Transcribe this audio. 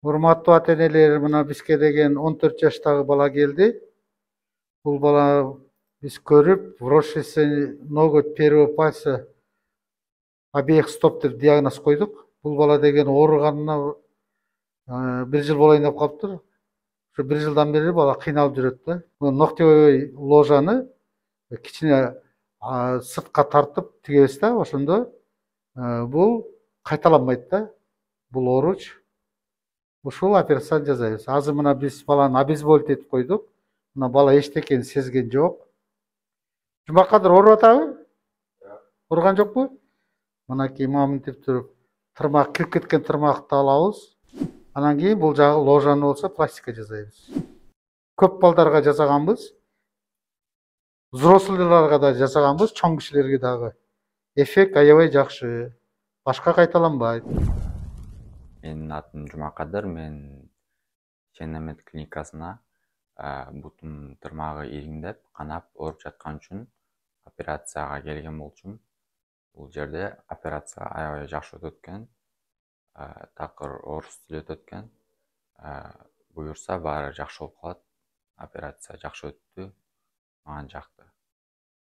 Урматтуу ата-энелер, мына бизге деген 14 жаштагы бала келди. Бул бала биз көрүп, вросшийся ноготь первого пальца обеих стоп деп диагноз койдук. Бул бала деген ооруганына 1 жыл болайын деп калыптыр. Ошо 1 жылдан бери бала кыйналып жүрөт да. Ногтевой ложаны кичине сыртка тартып тигебиз да, ошондо бул кайталанбайт да. Бул ооруч. Ушул операцияны жасайбыз. Азыр мына биз баланы обезболить этип койдук. Мына бала эчтекени сезген жок. Жумакадыр ооруп атабы? Ооруган жокпу? Мынакей мамынтип туруп, тырмак кирип кеткен тырмакты алабыз. Анан кийин бул жагы ложаны болсо пластика жасайбыз. Көп балдарга жасаганбыз. Взрослыйларга да жасаганбыз, чоң кишилерге дагы. Эффект аябай жакшы. Башка кайталанбайт. Менин атым Жумакадыр, мен Шенемет клиникасына бутум тырмагы ириңдеп, канап ооруп жаткан үчүн операцияга келген болчумун. Бул жерде операция аябай жакшы өтөт экен. Такыр оорусуз эле өтөт экен. Буюрса баары жакшы болуп калат. Операция жакшы өттү. Мага жакты.